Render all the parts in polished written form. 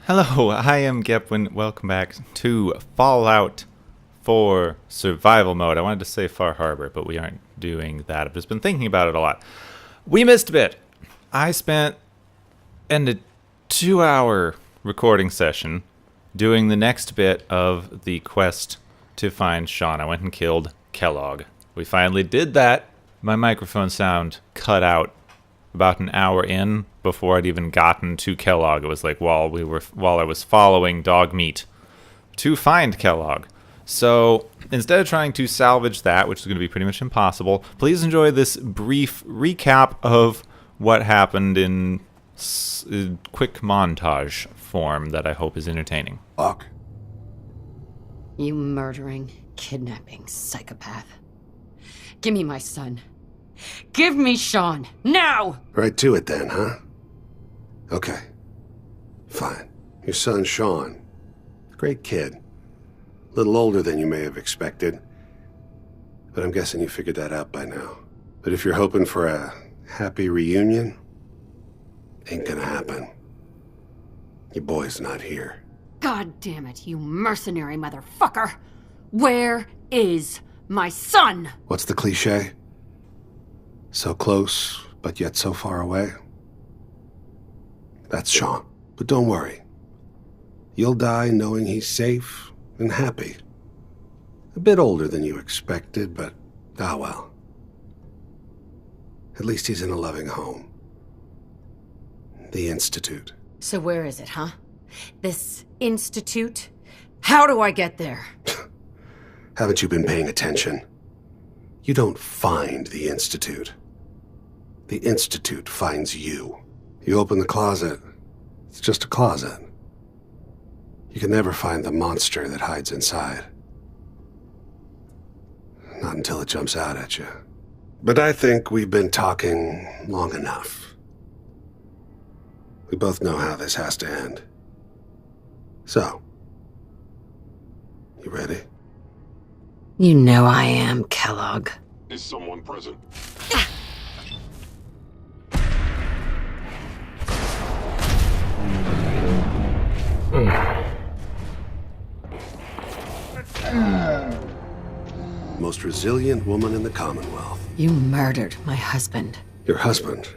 Hello, I am Gepwin. Welcome back to Fallout 4 Survival Mode. I wanted to say Far Harbor, but we aren't doing that. I've just been thinking about it a lot. We missed a bit. I spent a 2-hour recording session doing the next bit of the quest to find Sean. I went and killed Kellogg. We finally did that. My microphone sound cut out about an hour in before I'd even gotten to Kellogg. It was like while I was following dog meat to find Kellogg. So instead of trying to salvage that, which is going to be pretty much impossible, please enjoy this brief recap of what happened in quick montage form that I hope is entertaining. Fuck. You murdering, kidnapping psychopath. Give me my son. Give me Sean, now! Right to it then, huh? Okay. Fine. Your son, Sean. Great kid. A little older than you may have expected. But I'm guessing you figured that out by now. But if you're hoping for a happy reunion, ain't gonna happen. Your boy's not here. God damn it, you mercenary motherfucker! Where is my son? What's the cliche? So close, but yet so far away? That's Sean. But don't worry. You'll die knowing he's safe and happy. A bit older than you expected, but ah well. At least he's in a loving home. The Institute. So where is it, huh? This institute? How do I get there? Haven't you been paying attention? You don't find the Institute. The Institute finds you. You open the closet, it's just a closet. You can never find the monster that hides inside. Not until it jumps out at you. But I think we've been talking long enough. We both know how this has to end. So, you ready? You know I am, Kellogg. Is someone present? Most resilient woman in the Commonwealth. You murdered my husband. Your husband.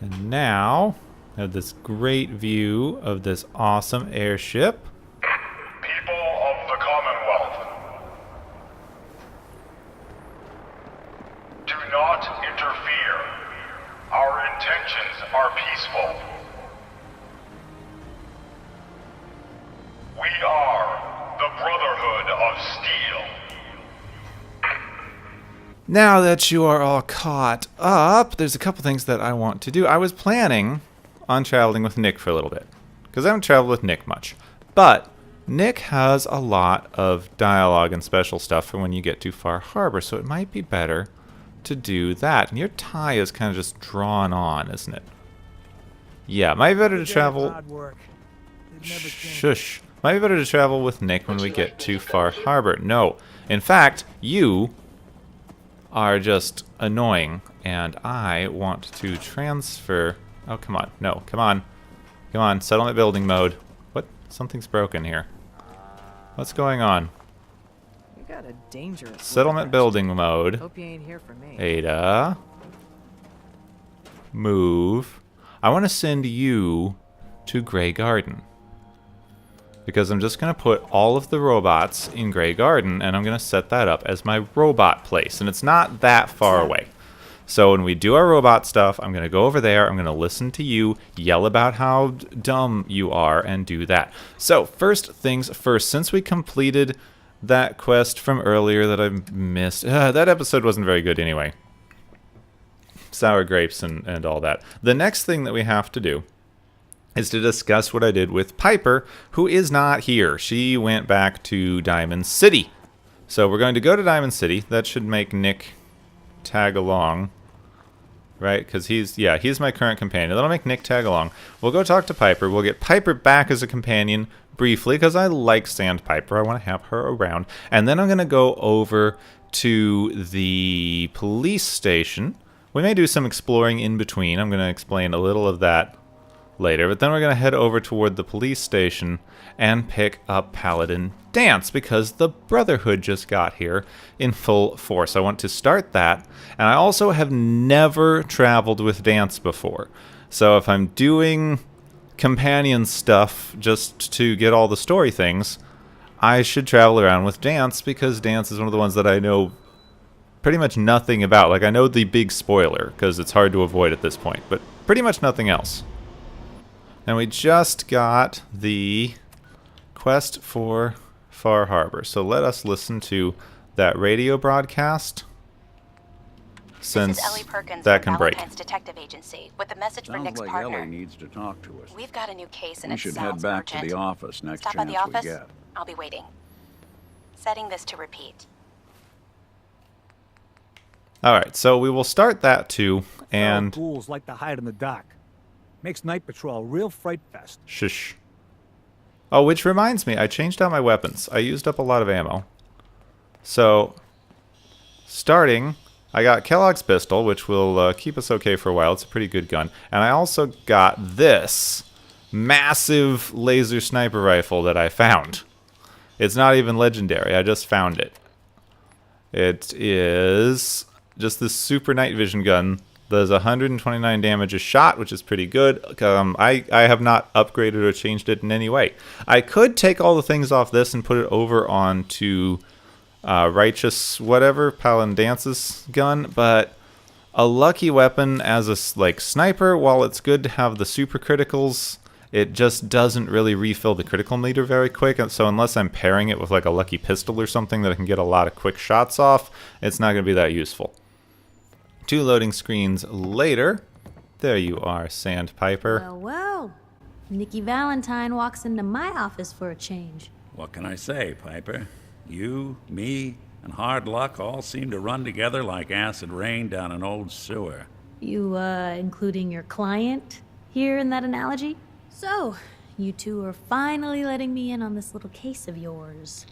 And now, I have this great view of this awesome airship. People of the Commonwealth, do not interfere. Our intentions are peaceful. We are the Brotherhood of Steel. Now that you are all caught up, there's a couple things that I want to do. I was planning on traveling with Nick for a little bit, because I haven't traveled with Nick much. But Nick has a lot of dialogue and special stuff for when you get to Far Harbor, so it might be better to do that. And your tie is kind of just drawn on, isn't it? Yeah, might be better to travel... Shush. Might be better to travel with Nick when we get to Far Harbor. No. In fact, you are just annoying, and I want to transfer... Oh, come on. No, come on. Come on, settlement building mode. What? Something's broken here. What's going on? You got a dangerous Settlement building mode. Hope you ain't here for me. Ada. Move. I want to send you to Grey Garden. Because I'm just going to put all of the robots in Grey Garden, and I'm going to set that up as my robot place. And it's not that far away. So when we do our robot stuff, I'm going to go over there, I'm going to listen to you, yell about how dumb you are, and do that. So first things first, since we completed that quest from earlier that I missed, that episode wasn't very good anyway. sour grapes and all that. The next thing that we have to do is to discuss what I did with Piper, who is not here. She went back to Diamond City. So we're going to go to Diamond City. That should make Nick tag along, right? Because he's my current companion. That'll make Nick tag along. We'll go talk to Piper. We'll get Piper back as a companion briefly, because I like Sandpiper. I want to have her around. And then I'm going to go over to the police station. We may do some exploring in between. I'm going to explain a little of that later, but then we're going to head over toward the police station and pick up Paladin Dance, because the Brotherhood just got here in full force. I want to start that, and I also have never traveled with Dance before. So if I'm doing companion stuff just to get all the story things, I should travel around with Dance, because Dance is one of the ones that I know pretty much nothing about. Like, I know the big spoiler, because it's hard to avoid at this point, but pretty much nothing else. And we just got the quest for Far Harbor. So let us listen to that radio broadcast, since this is Ellie Perkins that from can break. Valentine's Detective Agency with a message for Sounds Nick's like partner. Ellie needs to talk to us. We've got a new case and We it should sounds head back urgent. to the office next Stop by chance the office. we get. I'll be waiting. Setting this to repeat. Alright, so we will start that too, and... Ghouls like to hide in the dark. Makes night patrol a real fright fest. Shush. Oh, which reminds me, I changed out my weapons. I used up a lot of ammo. So, starting, I got Kellogg's pistol, which will keep us okay for a while. It's a pretty good gun. And I also got this massive laser sniper rifle that I found. It's not even legendary, I just found it. It is just this super night vision gun. Does 129 damage a shot, which is pretty good. I have not upgraded or changed it in any way. I could take all the things off this and put it over onto Righteous whatever, Paladin Dance's gun, but a lucky weapon as a sniper, while it's good to have the super criticals, it just doesn't really refill the critical meter very quick. And so unless I'm pairing it with like a lucky pistol or something that I can get a lot of quick shots off, it's not going to be that useful. 2 loading screens later. There you are, Sandpiper. Well, well. Nikki Valentine walks into my office for a change. What can I say, Piper? You, me, and hard luck all seem to run together like acid rain down an old sewer. You, including your client here in that analogy? So, you two are finally letting me in on this little case of yours.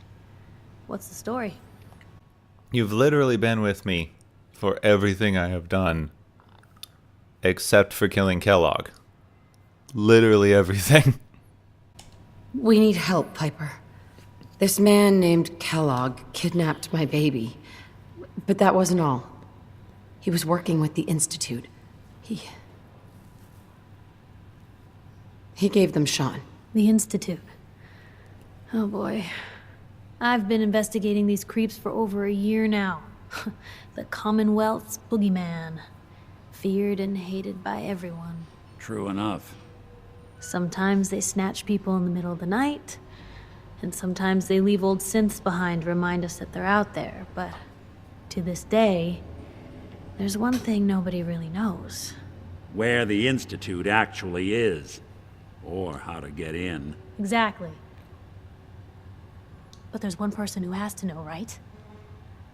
What's the story? You've literally been with me for everything I have done, except for killing Kellogg. Literally everything. We need help, Piper. This man named Kellogg kidnapped my baby. But that wasn't all. He was working with the Institute. He gave them Sean. The Institute. Oh boy. I've been investigating these creeps for over a year now. The Commonwealth's boogeyman. Feared and hated by everyone. True enough. Sometimes they snatch people in the middle of the night, and sometimes they leave old synths behind to remind us that they're out there, but to this day, there's one thing nobody really knows. Where the Institute actually is. Or how to get in. Exactly. But there's one person who has to know, right?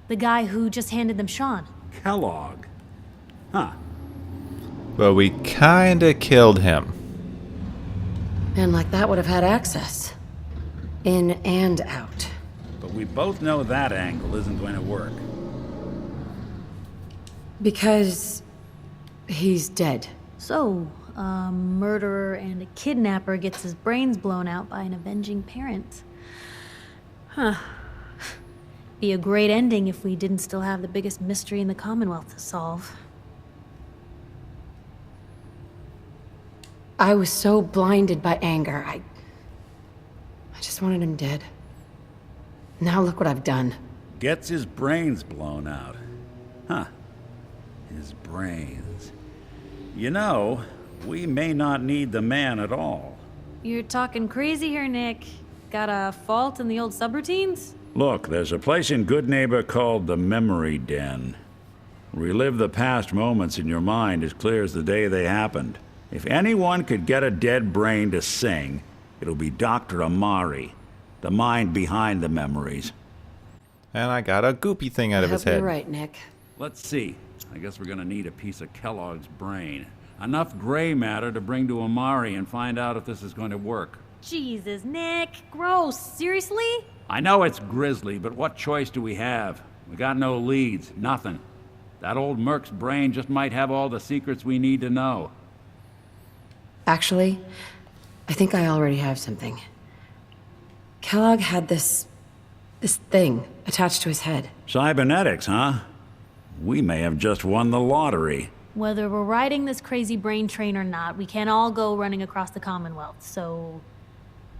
The guy who just handed them Sean. Kellogg. Huh. Well, we kinda killed him. Man like that would have had access. In and out. But we both know that angle isn't going to work. Because he's dead. So, a murderer and a kidnapper gets his brains blown out by an avenging parent. Huh. Be a great ending if we didn't still have the biggest mystery in the Commonwealth to solve. I was so blinded by anger, I just wanted him dead. Now look what I've done. Gets his brains blown out. Huh. His brains. You know, we may not need the man at all. You're talking crazy here, Nick. Got a fault in the old subroutines? Look, there's a place in Good Neighbor called the Memory Den. Relive the past moments in your mind as clear as the day they happened. If anyone could get a dead brain to sing, it'll be Dr. Amari, the mind behind the memories. And I got a goopy thing out of his head. You're right, Nick. Let's see. I guess we're gonna need a piece of Kellogg's brain. Enough gray matter to bring to Amari and find out if this is going to work. Jesus, Nick. Gross. Seriously? I know it's grisly, but what choice do we have? We got no leads, nothing. That old Merc's brain just might have all the secrets we need to know. Actually, I think I already have something. Kellogg had this thing attached to his head. Cybernetics, huh? We may have just won the lottery. Whether we're riding this crazy brain train or not, we can't all go running across the Commonwealth, so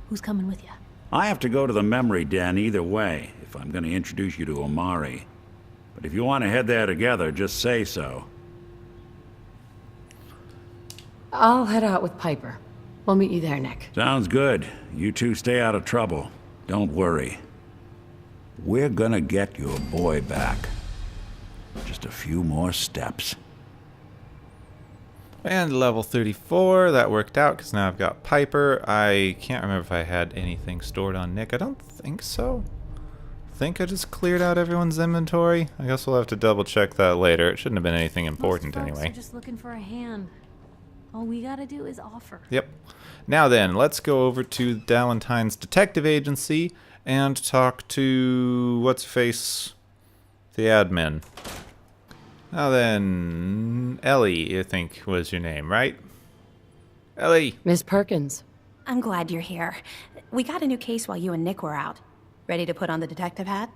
who's coming with you? I have to go to the memory den either way, if I'm going to introduce you to Amari. But if you want to head there together, just say so. I'll head out with Piper. We'll meet you there, Nick. Sounds good. You two stay out of trouble. Don't worry. We're gonna get your boy back. Just a few more steps. And level 34, that worked out because now I've got Piper. I can't remember if I had anything stored on Nick. I don't think so. I think I just cleared out everyone's inventory. I guess we'll have to double check that later. It shouldn't have been anything important Most folks anyway. are just looking for a hand. All we gotta do is offer. Yep. Now then, let's go over to Dallentine's detective agency and talk to what's-face, the admin. Now then, Ellie, I think was your name, right? Ellie. Miss Perkins. I'm glad you're here. We got a new case while you and Nick were out. Ready to put on the detective hat?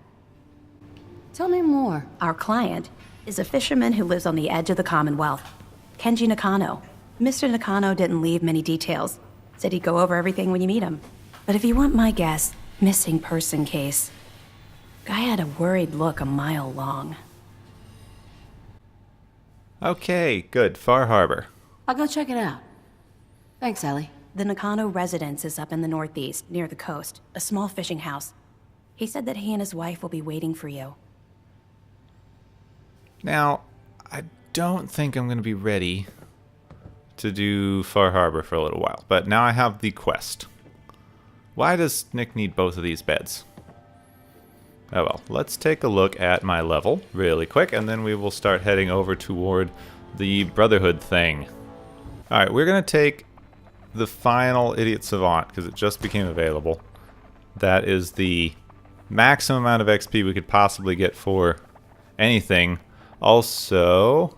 Tell me more. Our client is a fisherman who lives on the edge of the Commonwealth. Kenji Nakano. Mr. Nakano didn't leave many details. Said he'd go over everything when you meet him. But if you want my guess, missing person case. Guy had a worried look a mile long. Okay, good. Far Harbor. I'll go check it out. Thanks, Ellie. The Nakano residence is up in the northeast, near the coast. A small fishing house. He said that he and his wife will be waiting for you. Now, I don't think I'm going to be ready to do Far Harbor for a little while, but now I have the quest. Why does Nick need both of these beds? Oh well, let's take a look at my level really quick, and then we will start heading over toward the Brotherhood thing. Alright, we're going to take the final Idiot Savant, because it just became available. That is the maximum amount of XP we could possibly get for anything. Also,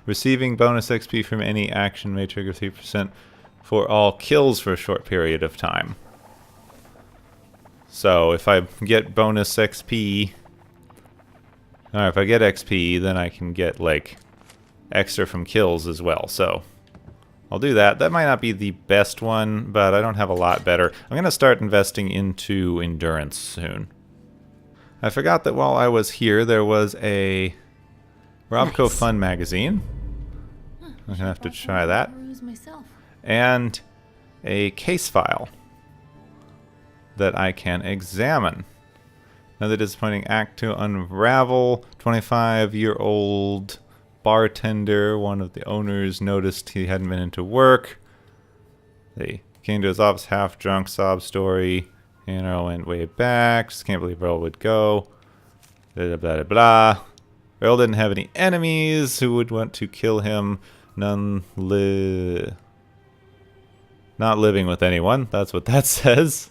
receiving bonus XP from any action may trigger 3% for all kills for a short period of time. So if I get bonus XP, or if I get XP, then I can get like extra from kills as well. So I'll do that. That might not be the best one, but I don't have a lot better. I'm going to start investing into endurance soon. I forgot that while I was here, there was a Robco Nice. Fun magazine. I'm going to have to try that. Myself. And a case file that I can examine. Another disappointing act to unravel. 25-year-old bartender, one of the owners, noticed he hadn't been into work. They came to his office half drunk, sob story. You know, went way back. Just can't believe Earl would go. Blah, blah, blah, blah. Earl didn't have any enemies who would want to kill him. Not living with anyone. That's what that says.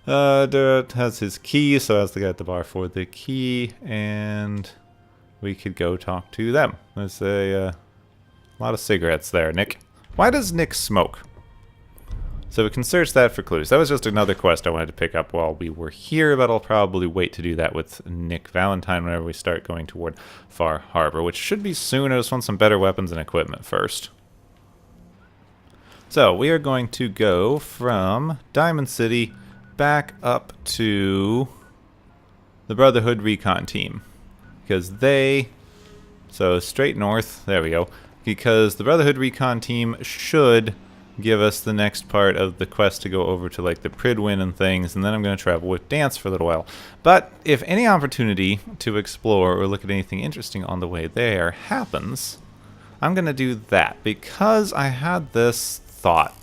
Dirt has his key, so ask the guy at the bar for the key, and we could go talk to them. There's a lot of cigarettes there, Nick. Why does Nick smoke? So we can search that for clues. That was just another quest I wanted to pick up while we were here, but I'll probably wait to do that with Nick Valentine whenever we start going toward Far Harbor, which should be soon. I just want some better weapons and equipment first. So we are going to go from Diamond City back up to the Brotherhood Recon Team. Because so straight north, there we go. Because the Brotherhood Recon Team should give us the next part of the quest to go over to like the Pridwin and things, and then I'm going to travel with Dance for a little while. But if any opportunity to explore or look at anything interesting on the way there happens, I'm going to do that, because I had this thought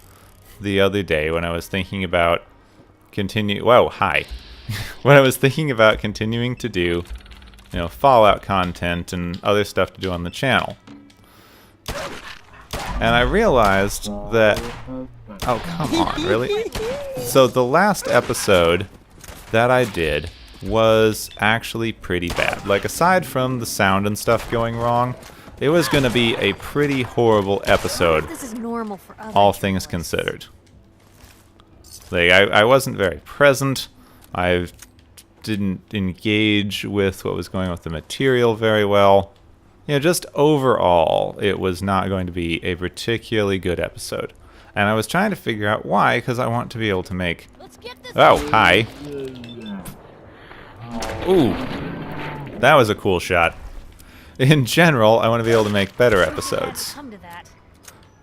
the other day when I was thinking about when I was thinking about continuing to do, Fallout content and other stuff to do on the channel. And I realized that... Oh, come on, really? So the last episode that I did was actually pretty bad. Like, aside from the sound and stuff going wrong, it was going to be a pretty horrible episode, This is normal for other all things considered. Like, I wasn't very present. I didn't engage with what was going on with the material very well. Just overall, it was not going to be a particularly good episode. And I was trying to figure out why, because I want to be able to make... Oh, hi. Ooh. That was a cool shot. In general, I want to be able to make better episodes. Come to that.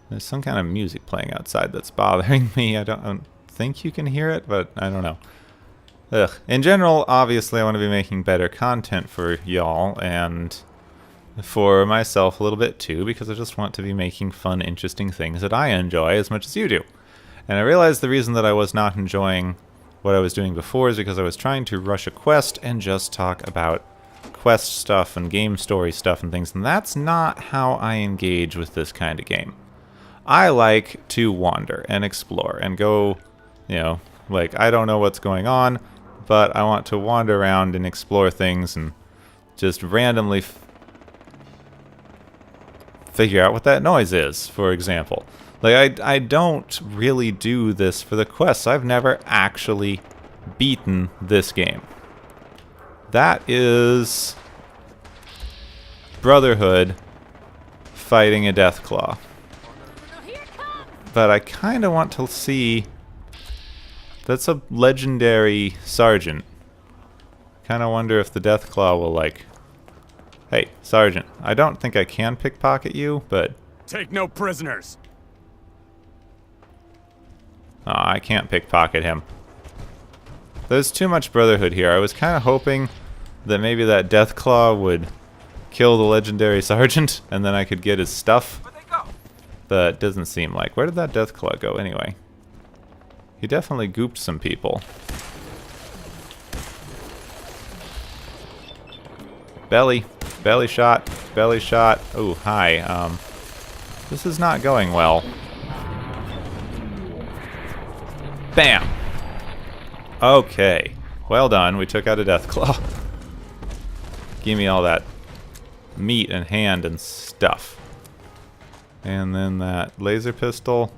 There's some kind of music playing outside that's bothering me. I don't think you can hear it, but I don't know. Ugh. In general, obviously, I want to be making better content for y'all, and for myself a little bit too, because I just want to be making fun, interesting things that I enjoy as much as you do. And I realized the reason that I was not enjoying what I was doing before is because I was trying to rush a quest and just talk about quest stuff and game story stuff and things, and that's not how I engage with this kind of game. I like to wander and explore and go, like, I don't know what's going on, but I want to wander around and explore things and just randomly figure out what that noise is, for example. Like, I don't really do this for the quests. I've never actually beaten this game. That is Brotherhood fighting a Deathclaw. But I kind of want to see... That's a legendary sergeant. Kind of wonder if the Deathclaw will, like... Hey, Sergeant, I don't think I can pickpocket you, but... Take no prisoners! Oh, I can't pickpocket him. There's too much Brotherhood here. I was kind of hoping that maybe that Deathclaw would kill the legendary sergeant, and then I could get his stuff. Where'd they go? But it doesn't seem like. Where did that Deathclaw go anyway? He definitely gooped some people. Belly. Belly shot. Belly shot. Oh, hi. This is not going well. Bam! Okay. Well done. We took out a Deathclaw. Give me all that meat and hand and stuff. And then that laser pistol.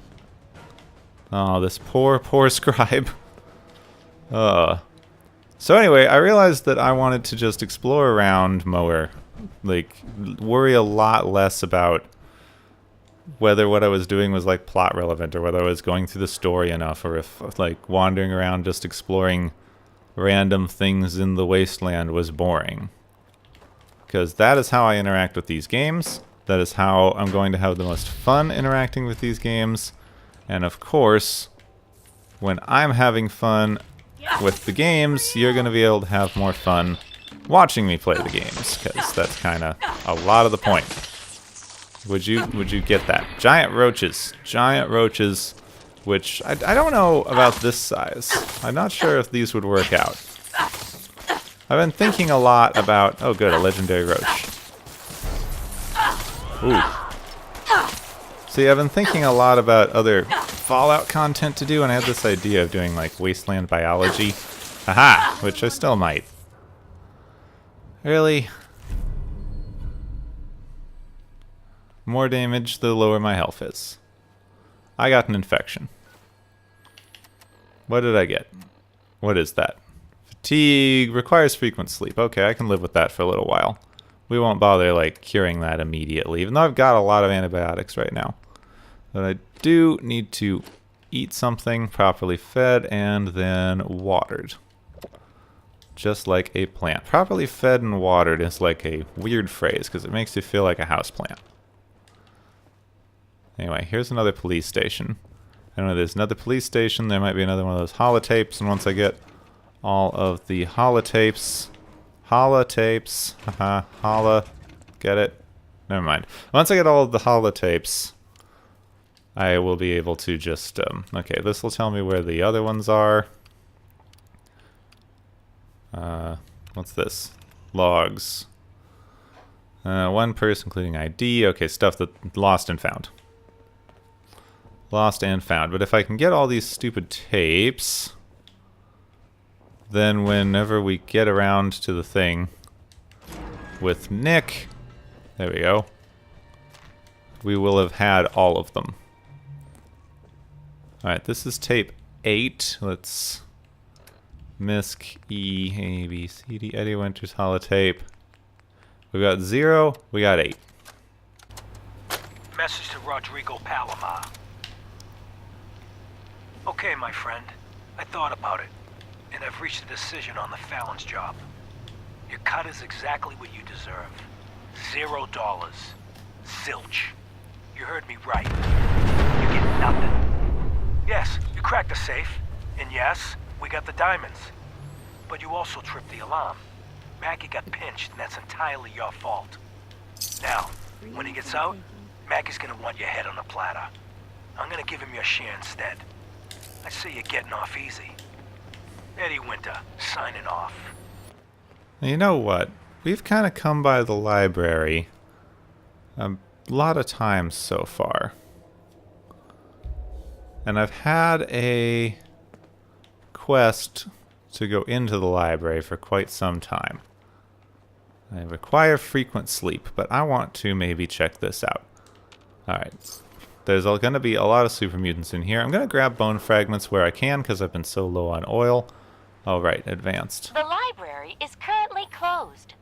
Oh, this poor, poor scribe. So anyway, I realized that I wanted to just explore around more. Like, worry a lot less about whether what I was doing was, like, plot relevant, or whether I was going through the story enough, or if, like, wandering around just exploring random things in the wasteland was boring. Because that is how I interact with these games. That is how I'm going to have the most fun interacting with these games. And of course, when I'm having fun with the games, you're going to be able to have more fun watching me play the games, because that's kind of a lot of the point. Would you get that? Giant roaches. Giant roaches, which I don't know about this size. I'm not sure if these would work out. I've been thinking a lot about... Oh, good, a legendary roach. Ooh. See, I've been thinking a lot about other Fallout content to do, and I had this idea of doing, like, wasteland biology. Aha! Which I still might. Really? More damage the lower my health is. I got an infection. What did I get? What is that? Fatigue requires frequent sleep. Okay, I can live with that for a little while. We won't bother, like, curing that immediately, even though I've got a lot of antibiotics right now. But I do need to eat something, properly fed, and then watered. Just like a plant. Properly fed and watered is like a weird phrase, because it makes you feel like a houseplant. Anyway, here's another police station. I know there's another police station. There might be another one of those holotapes. And once I get all of the holotapes... Haha, get it? Never mind. Once I get all of the holotapes, I will be able to just... okay, this will tell me where the other ones are. What's this? Logs. One person, including ID. Okay, stuff that lost and found. Lost and found. But if I can get all these stupid tapes, then whenever we get around to the thing with Nick, there we go, we will have had all of them. Alright, this is tape 8. Let's... Misk, E, A, B, C, D, Eddie Winters holotape. We got 0, we got 8. Message to Rodrigo Palomar. Okay, my friend. I thought about it, and I've reached a decision on the Fallon's job. Your cut is exactly what you deserve. $0. Zilch. You heard me right. You get nothing. Yes, you cracked the safe, and yes, we got the diamonds. But you also tripped the alarm. Mackie got pinched, and that's entirely your fault. Now, when he gets out, Mackie's gonna want your head on a platter. I'm gonna give him your share instead. I see you're getting off easy. Eddie Winter, signing off. You know what? We've kind of come by the library a lot of times so far. And I've had a quest to go into the library for quite some time. I require frequent sleep, but I want to maybe check this out. Alright. There's going to be a lot of super mutants in here. I'm going to grab bone fragments where I can because I've been so low on oil. Oh, right, advanced. The library is currently closed.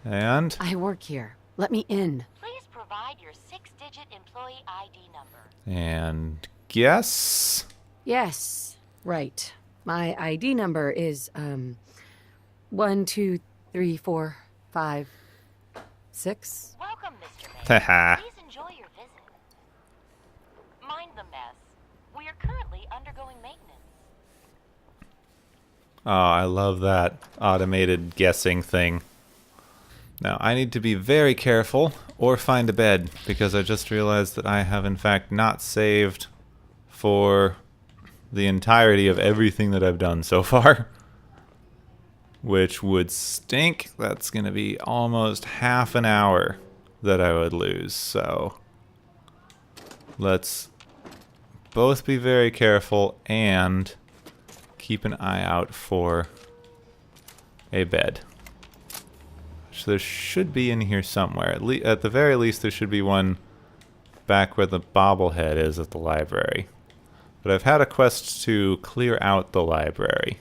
And? I work here. Let me in. Please provide your 6-digit employee ID number. And guess? Yes, right. My ID number is, 1, 2, 3, 4, 5, 6. Welcome, Mr. Haha. Mayor. Please enjoy your visit. Mind the mess. We are currently undergoing maintenance. Oh, I love that automated guessing thing. Now, I need to be very careful or find a bed, because I just realized that I have in fact not saved for the entirety of everything that I've done so far. Which would stink. That's going to be almost half an hour that I would lose, so let's both be very careful and keep an eye out for a bed. Which there should be in here somewhere. At the very least, there should be one back where the bobblehead is at the library. But I've had a quest to clear out the library.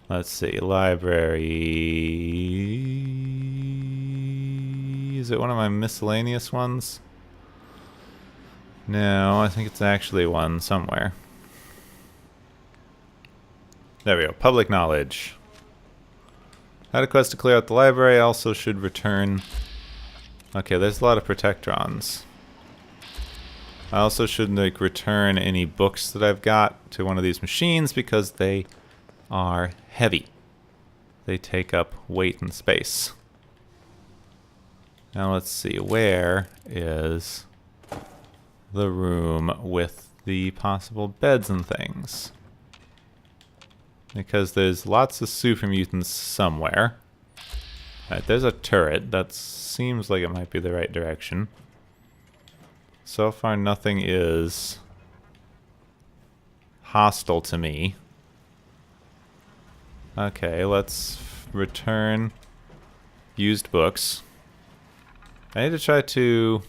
Let's see, library... Is it one of my miscellaneous ones? No, I think it's actually one somewhere. There we go, public knowledge. Had a quest to clear out the library, I also should return... Okay, there's a lot of protectrons. I also should return any books that I've got to one of these machines because they are heavy. They take up weight and space. Now let's see, where is the room with the possible beds and things? Because there's lots of super mutants somewhere. Alright, there's a turret. That seems like it might be the right direction. So far nothing is hostile to me. Okay, let's return used books. I need to try to...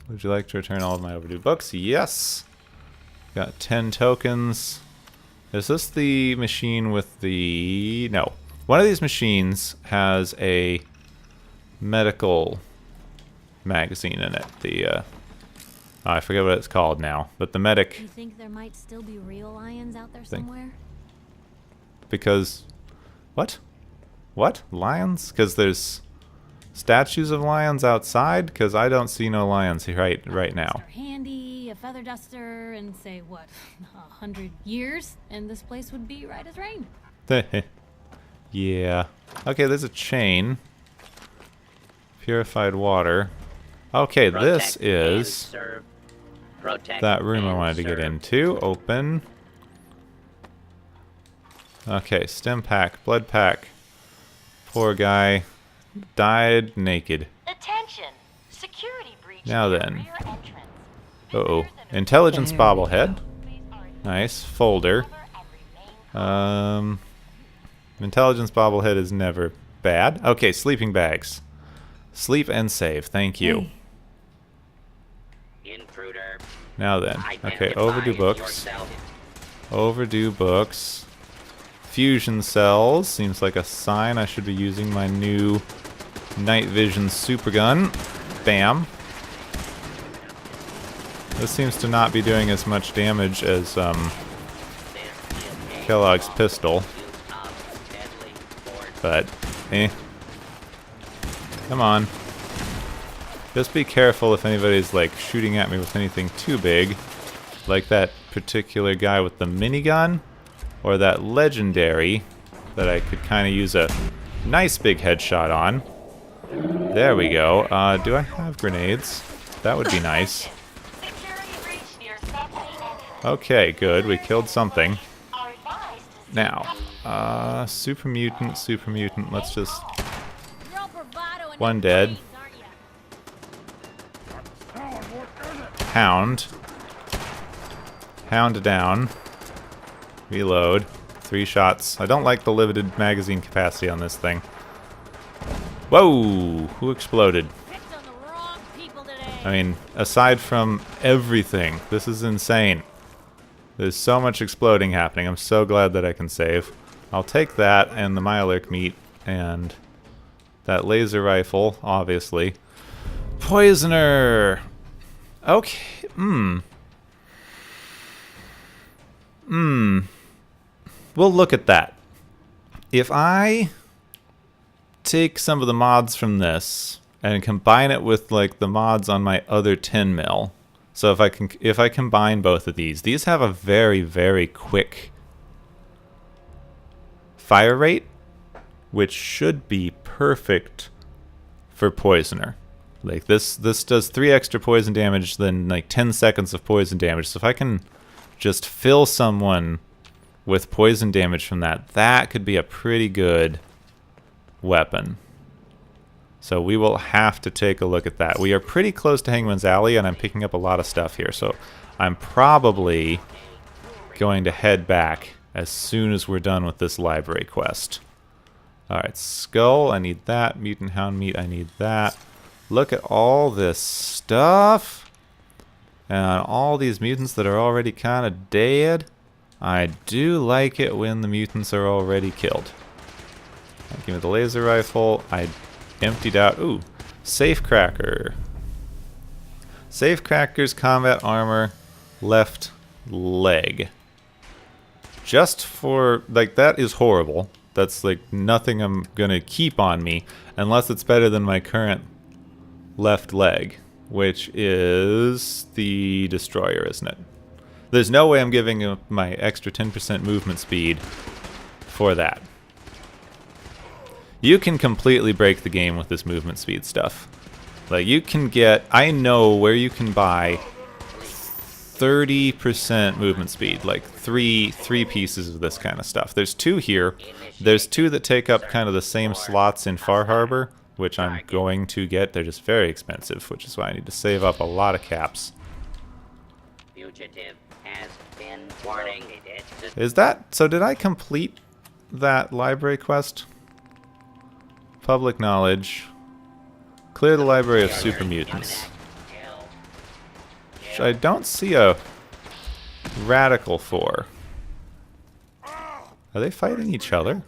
Would you like to return all of my overdue books? Yes! Got 10 tokens. Is this the machine with the... No. One of these machines has a medical magazine in it. The, I forget what it's called now, but the medic... You think there might still be real lions out there somewhere? Because... What? What? Lions? Because there's statues of lions outside? Because I don't see no lions here right now. Handy, a feather duster, and say what, 100 years, and this place would be right as rain. Yeah. Okay, there's a chain. Purified water. Okay, this is that room I wanted to get into. Open. Okay, stim pack, blood pack. Poor guy. Died naked. Attention! Security breach. Now near then. rear entrance. Uh-oh. Intelligence bobblehead. Nice. Folder. Intelligence bobblehead is never bad. Okay, sleeping bags. Sleep and save. Thank you. Intruder. Now then. Okay, overdue books. Overdue books. Fusion cells. Seems like a sign I should be using my new night vision supergun. Bam. This seems to not be doing as much damage as Kellogg's pistol. But, come on. Just be careful if anybody's like shooting at me with anything too big. Like that particular guy with the minigun. Or that legendary that I could kind of use a nice big headshot on. There we go. Do I have grenades? That would be nice. Okay, good. We killed something. Now, super mutant. Let's just... One dead. Hound. Hound down. Reload. 3 shots. I don't like the limited magazine capacity on this thing. Whoa! Who exploded? I mean, aside from everything, this is insane. There's so much exploding happening. I'm so glad that I can save. I'll take that and the Myalurk meat and that laser rifle, obviously. Poisoner! Okay. We'll look at that. If I take some of the mods from this and combine it with like the mods on my other 10 mil, so if I combine both of these have a very, very quick fire rate, which should be perfect for poisoner. Like this does 3 extra poison damage, then like 10 seconds of poison damage. So if I can just fill someone with poison damage from that, that could be a pretty good weapon. So we will have to take a look at that. We are pretty close to Hangman's Alley, and I'm picking up a lot of stuff here. So I'm probably going to head back as soon as we're done with this library quest. Alright, skull, I need that. Mutant hound meat, I need that. Look at all this stuff. And all these mutants that are already kind of dead. I do like it when the mutants are already killed. Give me the laser rifle. I emptied out... Ooh, safecracker. Safecracker's combat armor, left leg. Just for... Like, that is horrible. That's, like, nothing I'm gonna keep on me. Unless it's better than my current left leg. Which is the destroyer, isn't it? There's no way I'm giving him my extra 10% movement speed for that. You can completely break the game with this movement speed stuff. Like, you can get... I know where you can buy 30% movement speed. Like, three pieces of this kind of stuff. There's 2 here. There's 2 that take up kind of the same slots in Far Harbor, which I'm going to get. They're just very expensive, which is why I need to save up a lot of caps. Fugitive has been warning. Is that... So did I complete that library quest? Public knowledge. Clear the library of super mutants. Which I don't see a radical for. Are they fighting each other?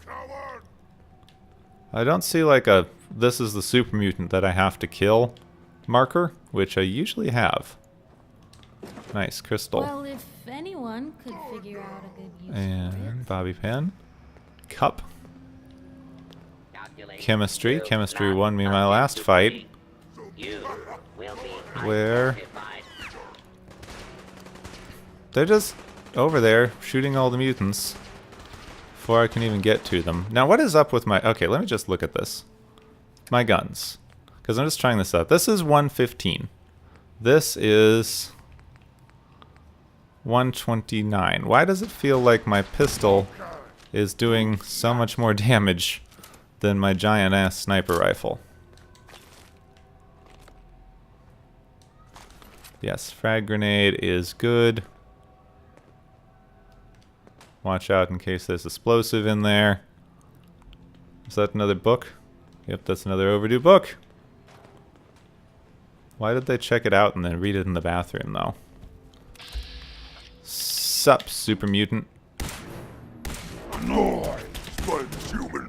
I don't see like a this is the super mutant that I have to kill marker, which I usually have. Nice crystal. Well, if anyone could figure out a good use and bobby pin. Cup. chemistry. Chemistry won me my last fight. You will be Where? identified. They're just over there shooting all the mutants before I can even get to them. Now, what is up with my... Okay, let me just look at this. My guns. Because I'm just trying this out. This is 115. This is 129. Why does it feel like my pistol is doing so much more damage than my giant-ass sniper rifle? Yes, frag grenade is good. Watch out in case there's explosive in there. Is that another book? Yep, that's another overdue book. Why did they check it out and then read it in the bathroom, though? Sup, super mutant. Annoyed by this human.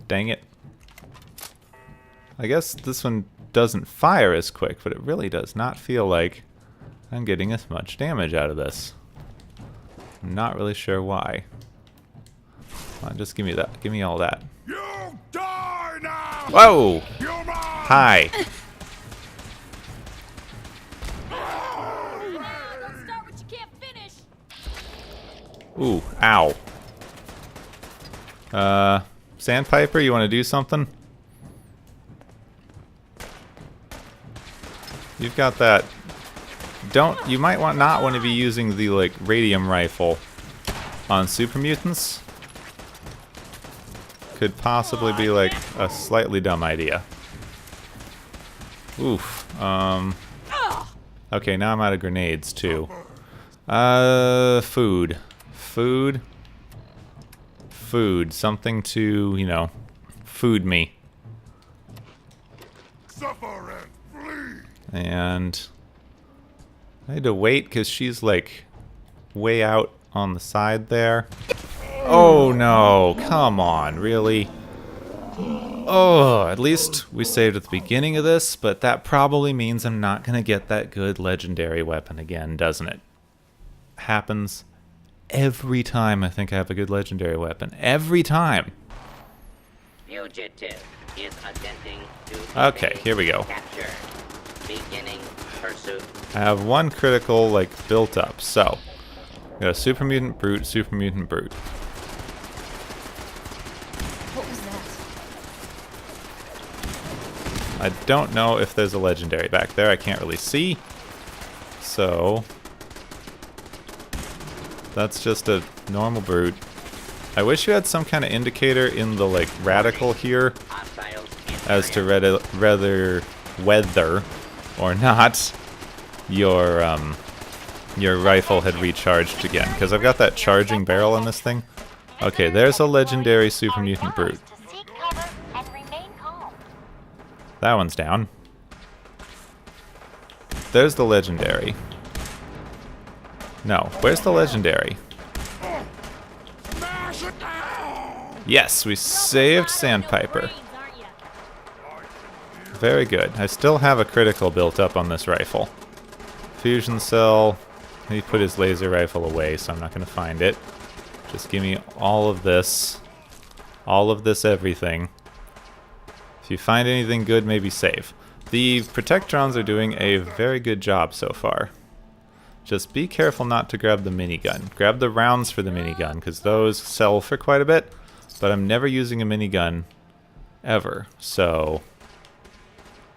Dang it. I guess this one doesn't fire as quick, but it really does not feel like I'm getting as much damage out of this. I'm not really sure why. Come on, just give me that. Give me all that. You die now! Whoa! Human! Hi. Ooh, ow. Sandpiper, you want to do something? You've got that. You might not want to be using the, like, radium rifle on super mutants. Could possibly be, like, a slightly dumb idea. Oof. Okay, now I'm out of grenades, too. Food. Food. Food. Something to, you know, food me. Suffer and flee. And I had to wait because she's like way out on the side there. Oh no, come on, really? Oh, at least we saved at the beginning of this, but that probably means I'm not going to get that good legendary weapon again, doesn't it? Happens every time I think I have a good legendary weapon. Every time. Fugitive is attempting to Okay, here we go. capture. Beginning pursuit. I have one critical, like, built up, so got a super mutant brute, super mutant brute. What was that? I don't know if there's a legendary back there. I can't really see. So that's just a normal brute. I wish you had some kind of indicator in the, like, radical here as to whether or not your rifle had recharged again, because I've got that charging barrel on this thing. Okay, there's a legendary super mutant brute. That one's down. There's the legendary. No, where's the legendary? Yes, we saved Sandpiper. Very good. I still have a critical built up on this rifle. Fusion cell. He put his laser rifle away, so I'm not going to find it. Just give me all of this. All of this everything. If you find anything good, maybe save. The Protectrons are doing a very good job so far. Just be careful not to grab the minigun. Grab the rounds for the minigun, because those sell for quite a bit. But I'm never using a minigun ever, so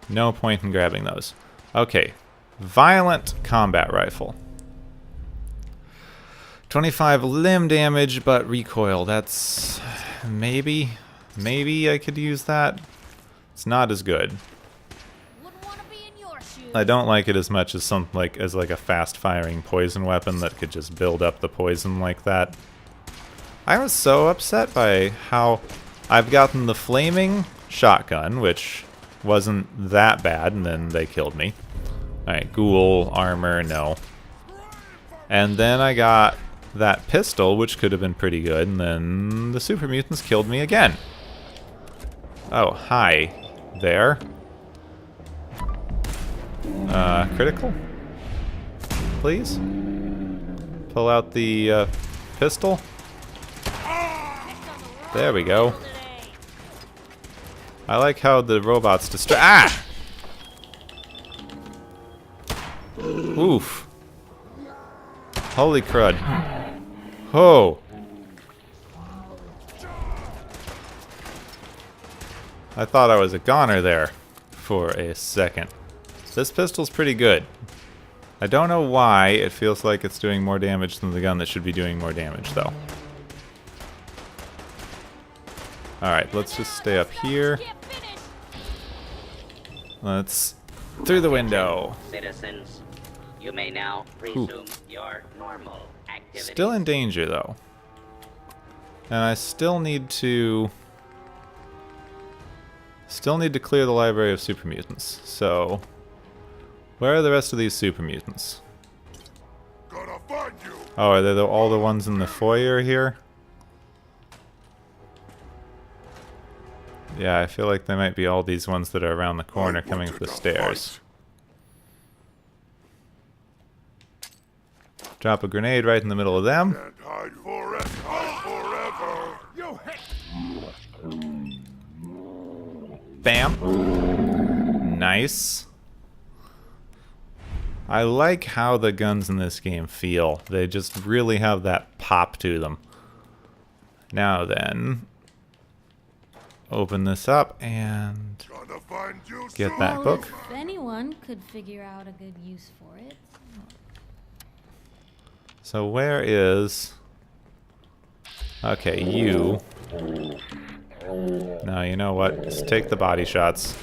no point in grabbing those. Okay, violent combat rifle. 25 limb damage, but recoil. That's maybe I could use that. It's not as good. I don't like it as much as as a fast-firing poison weapon that could just build up the poison like that. I was so upset by how I've gotten the flaming shotgun, which wasn't that bad, and then they killed me. Alright, ghoul, armor, no. And then I got that pistol, which could have been pretty good, and then the super mutants killed me again. Oh, hi there. Critical? Please? Pull out the pistol. There we go. I like how the robots Ah! Oof. Holy crud. Oh. I thought I was a goner there for a second. This pistol's pretty good. I don't know why it feels like it's doing more damage than the gun that should be doing more damage, though. Alright, let's just stay up here. Let's... through the window. Citizens, you may now resume your normal activities. Still in danger, though. And I still need to... clear the library of super mutants. So... where are the rest of these super mutants? Oh, are they all the ones in the foyer here? Yeah, I feel like they might be all these ones that are around the corner coming up the stairs. Drop a grenade right in the middle of them. Bam. Nice. I like how the guns in this game feel. They just really have that pop to them. Now then, open this up and get that book. If anyone could figure out a good use for it. So where is... okay, you. Now you know what? Just take the body shots.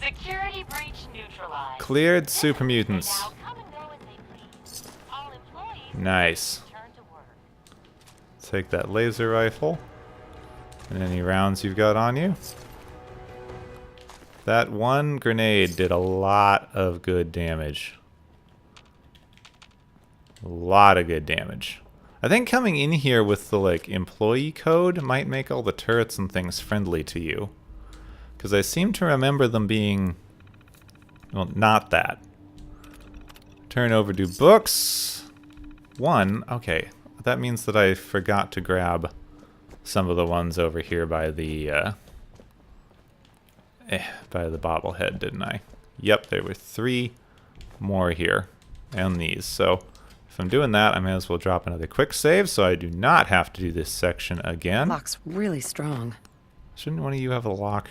Security breach neutralized. Cleared super mutants. Nice. Take that laser rifle. And any rounds you've got on you. That one grenade did a lot of good damage. A lot of good damage. I think coming in here with the like employee code might make all the turrets and things friendly to you. Because I seem to remember them being... well, not that. Turn overdue books. One. Okay. That means that I forgot to grab some of the ones over here by the bobblehead, didn't I? Yep, there were 3 more here. And these. So, if I'm doing that, I may as well drop another quick save so I do not have to do this section again. Lock's really strong. Shouldn't one of you have a lock?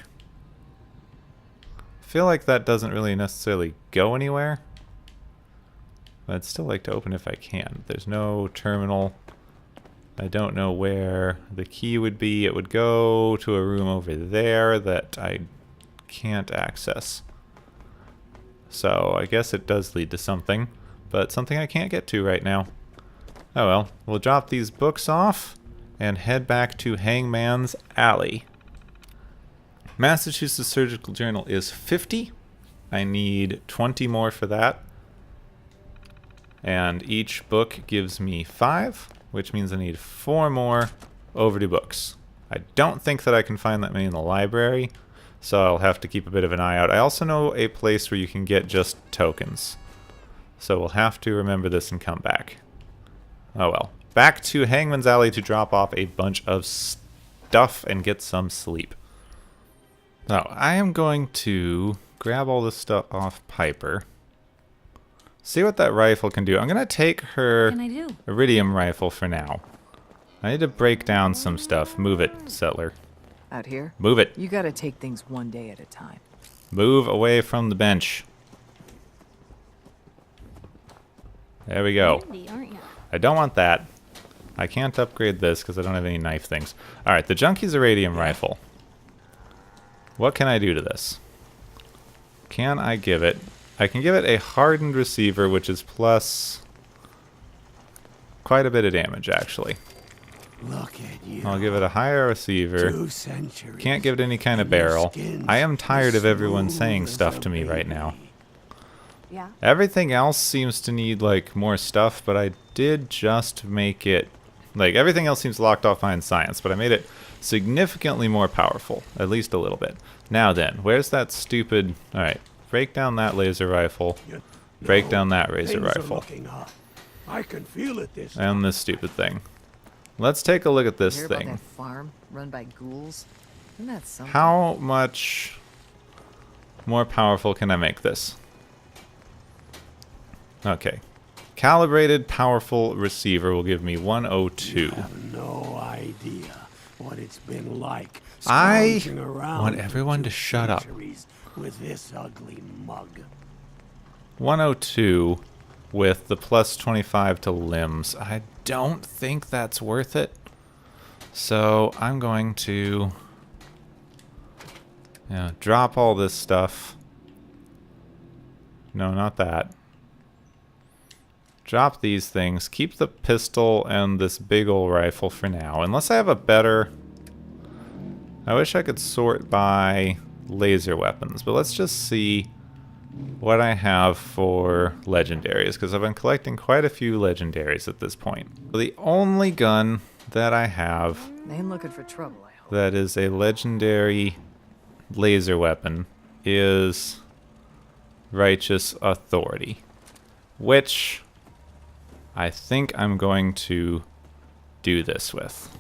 I feel like that doesn't really necessarily go anywhere. But I'd still like to open if I can. There's no terminal. I don't know where the key would be. It would go to a room over there that I can't access. So I guess it does lead to something, but something I can't get to right now. Oh well, we'll drop these books off and head back to Hangman's Alley. Massachusetts Surgical Journal is 50. I need 20 more for that. And each book gives me 5, which means I need 4 more overdue books. I don't think that I can find that many in the library, so I'll have to keep a bit of an eye out. I also know a place where you can get just tokens. So we'll have to remember this and come back. Oh well. Back to Hangman's Alley to drop off a bunch of stuff and get some sleep. Now, I am going to grab all this stuff off Piper. See what that rifle can do. I'm going to take her iridium rifle for now. I need to break down some stuff. Move it, Settler. Out here? Move it. You gotta take things one day at a time. Move away from the bench. There we go. I don't want that. I can't upgrade this because I don't have any knife things. Alright, the Junkie's iridium rifle. What can I do to this? Can I give it... I can give it a hardened receiver, which is plus quite a bit of damage, actually. Look at you. I'll give it a higher receiver. Can't give it any kind of barrel. I am tired of everyone saying stuff to me right now. Yeah. Everything else seems to need, like, more stuff, but I did just make it... like, everything else seems locked off behind science, but I made it significantly more powerful. At least a little bit. Now then, where's that stupid... Alright. Break down that laser rifle. Break down that laser rifle. I can feel it this and this stupid thing. Let's take a look at this Hear about thing. that farm run by ghouls? Isn't that something? How much more powerful can I make this? Okay. Calibrated powerful receiver will give me 102. You have no idea what it's been like I scrounging around want for everyone to 2 shut up. centuries with this ugly mug. 102 with the plus 25 to limbs. I don't think that's worth it. So I'm going to drop all this stuff. No, not that. Drop these things. Keep the pistol and this big ol' rifle for now. Unless I have a better... I wish I could sort by laser weapons, but let's just see what I have for legendaries, because I've been collecting quite a few legendaries at this point. The only gun that I have Ain't looking for trouble, I hope. that is a legendary laser weapon is Righteous Authority, which I think I'm going to do this with.